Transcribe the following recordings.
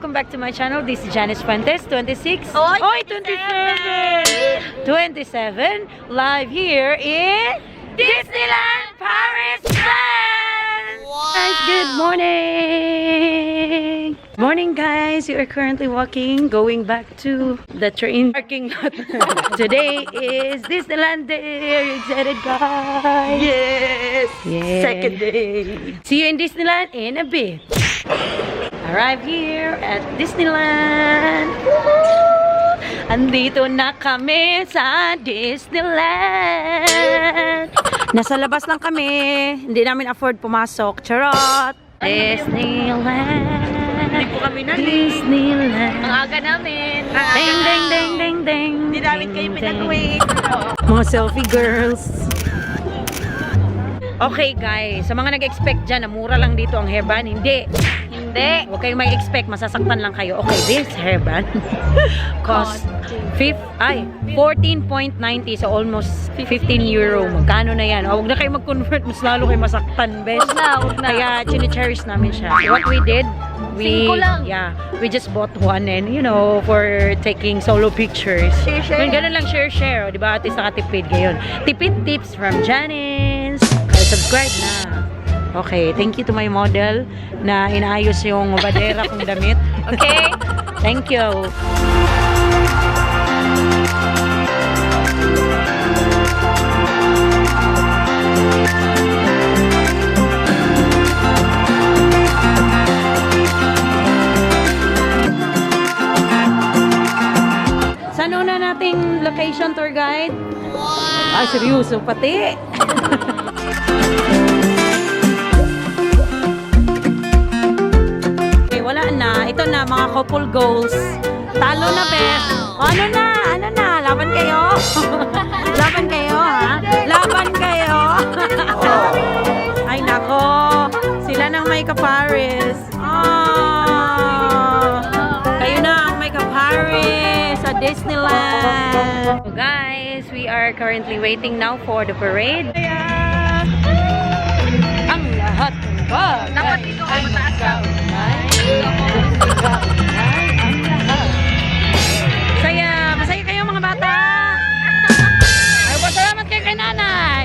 welcome back to my channel. This is Janice Fuentes, 26. Oy, 27! 27, live here in Disneyland Paris Rides! Wow. Guys, good morning! Morning, guys. We are currently walking, going back to the train parking lot. Today is Disneyland Day. Are you excited, guys? Yes! Yeah. Second day. See you in Disneyland in a bit. Arrive here at Disneyland. Woohoo! Andito na kami sa Disneyland. Nasa labas lang kami. Hindi namin afford pumasok. Charot! Disneyland. Hindi po kami na. Disneyland. Ang aga namin. Ding, ding, ding, ding, ding. Hindi namin kayo pinag-wait. Mga selfie girls. Okay, guys. Sa mga nag-expect dyan na mura lang dito ang hairband, hindi. Hindi. Huwag kayong may expect, masasaktan lang kayo. Okay, this hairband cost 14.90, so almost 15 euro. Magkano na yan? Huwag na kayo mag-convert, mas lalo kayo masaktan, best. Huwag na. Kaya chine-cherish namin siya. What we did, we 5 lang. we just bought one and for taking solo pictures. Share. Ganun lang, share. Di ba? At least nakatipid ngayon. Tipid tips from Janice. Subscribe na. Okay, thank you to my model na inaayos yung badera kong damit. Okay? Thank you. Saan una nating location, tour guide? Wow! Seryoso, pati. Wala na. Ito na, mga couple goals. Talo na, best. Ano na? Laban kayo? Laban kayo, ha? Laban kayo? Ay, nako. Sila nang may ka-Paris. Kayo na ang may ka-Paris sa Disneyland. So, guys, we are currently waiting now for the parade. Ang lahat ng bagay. Dapat dito ako mataas ka. Masaya kayo mga bata. Ay, pasalamat kayo kay nanay.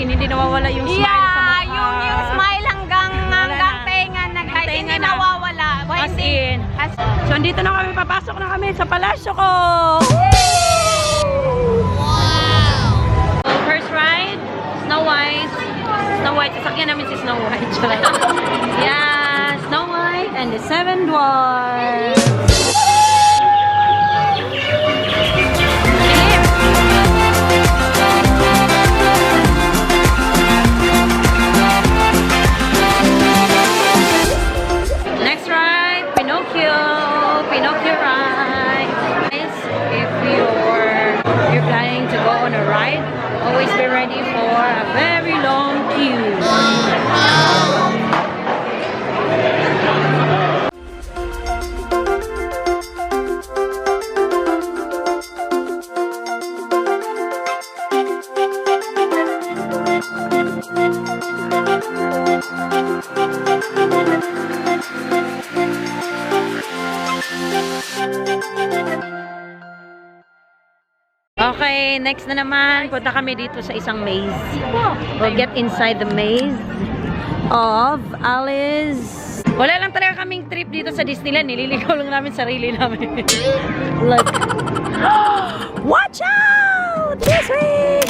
Hindi nawawala yung smile sa mukha. Yung smile hanggang tenga hindi nawawala. As in. So, andito na kami, papasok na kami sa palasyo ko. Wow! So, first ride, Snow White. Snow White, sasakyan namin si Snow White. Yeah, Snow White and the Seven Dwarfs. Pinocchio ride. Guys, if you're planning to go on a ride, always be ready for a very long queue. next na naman, punta kami dito sa isang maze. We'll get inside the maze of Alice. Wala lang talaga kaming trip dito sa Disneyland. Nililigaw lang namin sarili namin. Look. Watch out! This way!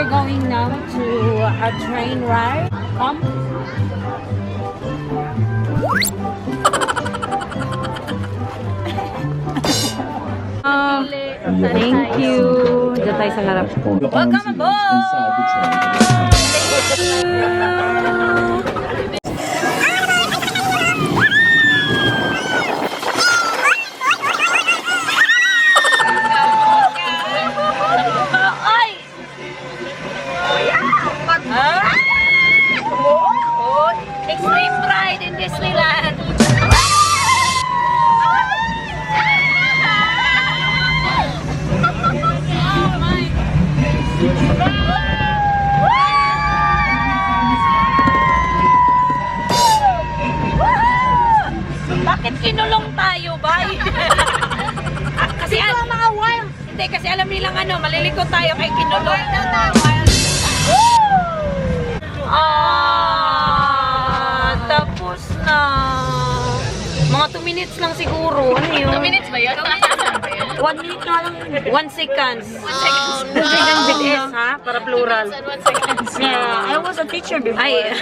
Going now to a train ride. Come. Thank you. Diyan tayo sa harap. Welcome aboard! Extreme ride in Disneyland. Bakit kinulong tayo, bay? Kasi mga wild. Hindi, kasi alam nilang ano, malilikot tayo kay kinulong. Tapos na. Mga 2 minutes lang siguro. Ano yun? 2 minutes ba yun? 1 minute na lang. 1 seconds. 1 seconds. 1 seconds with S, ha? Para plural. 1 seconds. Yeah, I was a teacher before. Ay.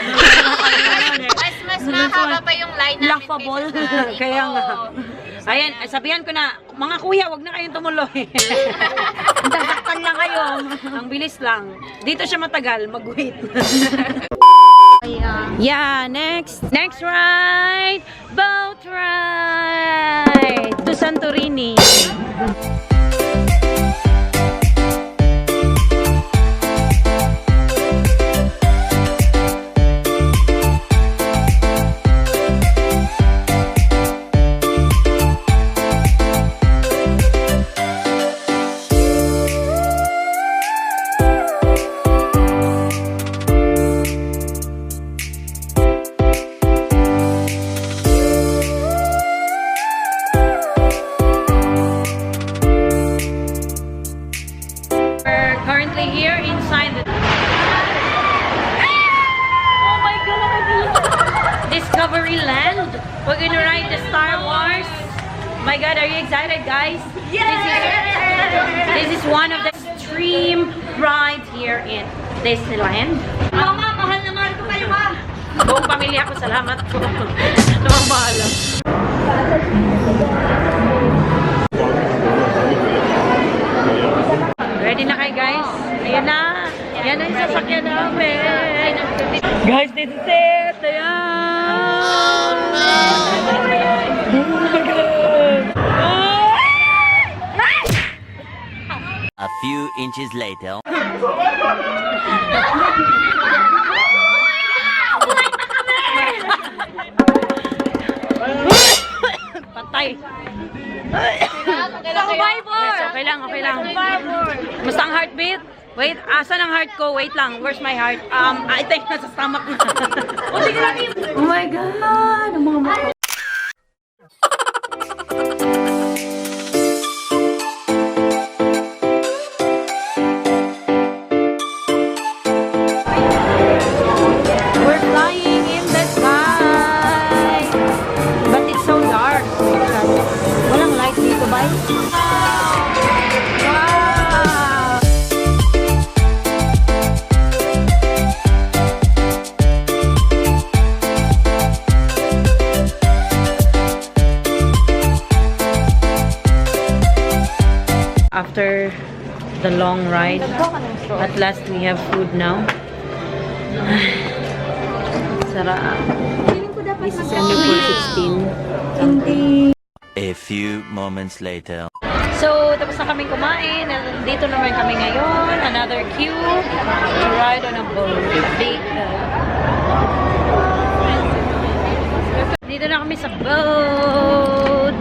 Mas mahaba pa yung line namin. Laughable. Kaya nga. Ayan, sabihan ko na, mga kuya, wag na kayong tumuloy. Dasaktan lang kayo. Ang bilis lang. Dito siya matagal, mag-wait. Yeah, next ride, boat ride to Santorini. Here inside the oh my god, Discovery Land. We're gonna ride the Star Wars. My god, are you excited, guys? Yes! This is one of the extreme rides here in Disneyland. Mama, mahal na mahal ko kayo, ma. Buong pamilya ko, salamat po. Namamahal. Ready na kayo, guys? Ayan na. Ayan na yung sasakyan namin. Guys, this is it. Ayan. Oh my God. A few inches later. Patay. Survivor! Okay lang, okay lang. Basta ang heartbeat? Wait, asan ang heart ko? Wait lang, where's my heart? I think nasa stomach na. Oh my God! Ang mga mata. We're flying in the sky. But it's so dark. Walang light dito, bye. After the long ride, at last we have food now. Sarap. This is only for 16. Hindi. A few moments later. So, tapos na kaming kumain. Dito naman kami ngayon. Another queue to ride on a boat. Dito na kami sa boat.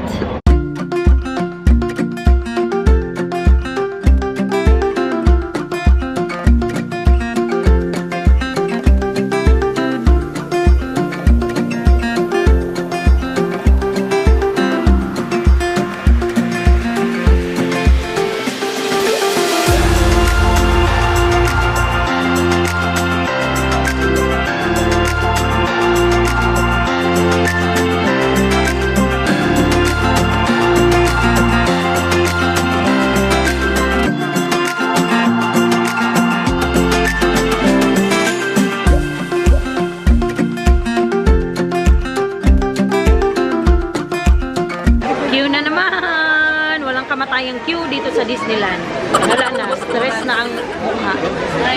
Kamatayang queue dito sa Disneyland. Wala na, stress na ang mukha.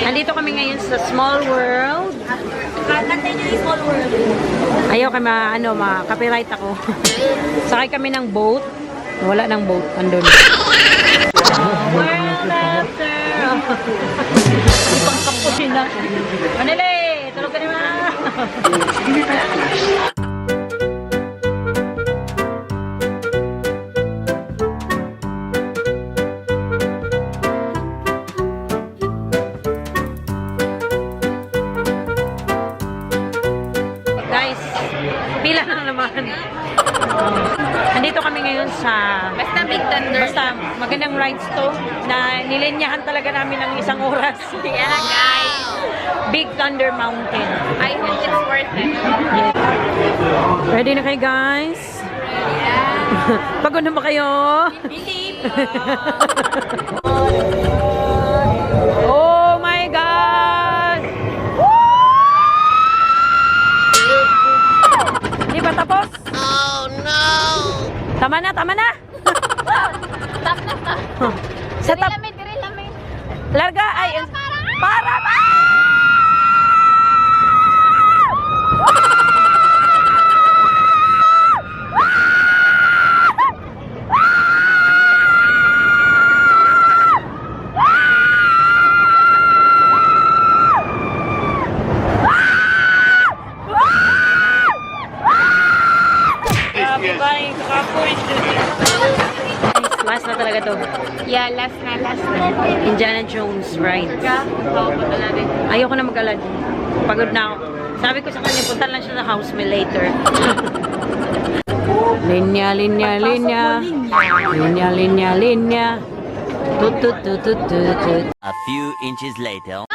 Nandito kami ngayon sa Small World. Kantay niyo yung Small World. Ayaw kami copyright ako. Sakay kami ng boat. Wala ng boat, andun. World after. Ipang kapusin na. Manili, tulog ka naman. Pila na naman. Andito kami ngayon sa... Basta Big Thunder. Basta magandang rides to na nilinyahan talaga namin ng isang oras. Yeah, guys. Big Thunder Mountain. I hope it's worth it. Ready na kayo, guys? Yeah. Pagod na ba kayo? Hindi Oh my God! Hindi ba tapos? Oh no! Tama na, tama na! Stop na, stop. Sa tap... Diri lamay. Larga! Ay! Para ba? Last na talaga to. Yeah, last na. Indiana Jones ride. Ayoko na mag-alad. Pagod na ako. Sabi ko sa kanya, punta lang siya sa house me later. Linya, linya, linya. Linya, linya, linya. Tut, tut, tut, tut, tut, tut. A few inches later.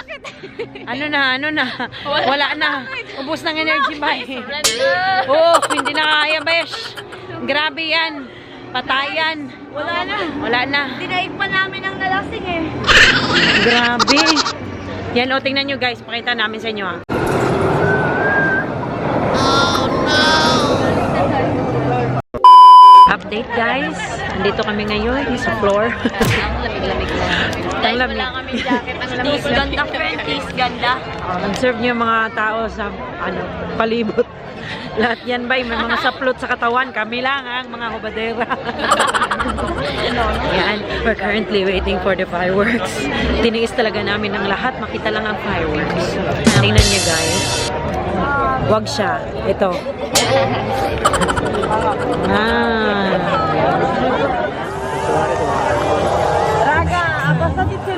Ano na? Wala na. Ubus ng energy ba eh. Oh, hindi na kaya, besh. Grabe yan. Patayan. Wala na. Dinaig pa namin ang nalasing eh. Grabe. Yan, o, tingnan nyo guys. Pakita namin sa inyo ha. Oh no! Update guys. Nandito kami ngayon sa floor. Ang lamig-lamig lang. Dahil lamig. wala kami jacket. Ang lamig. Ganda, friend. Ganda. Observe nyo yung mga tao sa palibot. Lahat yan ba, may mga saplot sa katawan. Kami lang ang mga hubadera. Yan, we're currently waiting for the fireworks. Tiniis talaga namin ang lahat. Makita lang ang fireworks. Tingnan nyo guys. Wag siya. Ito. Raga, basta dito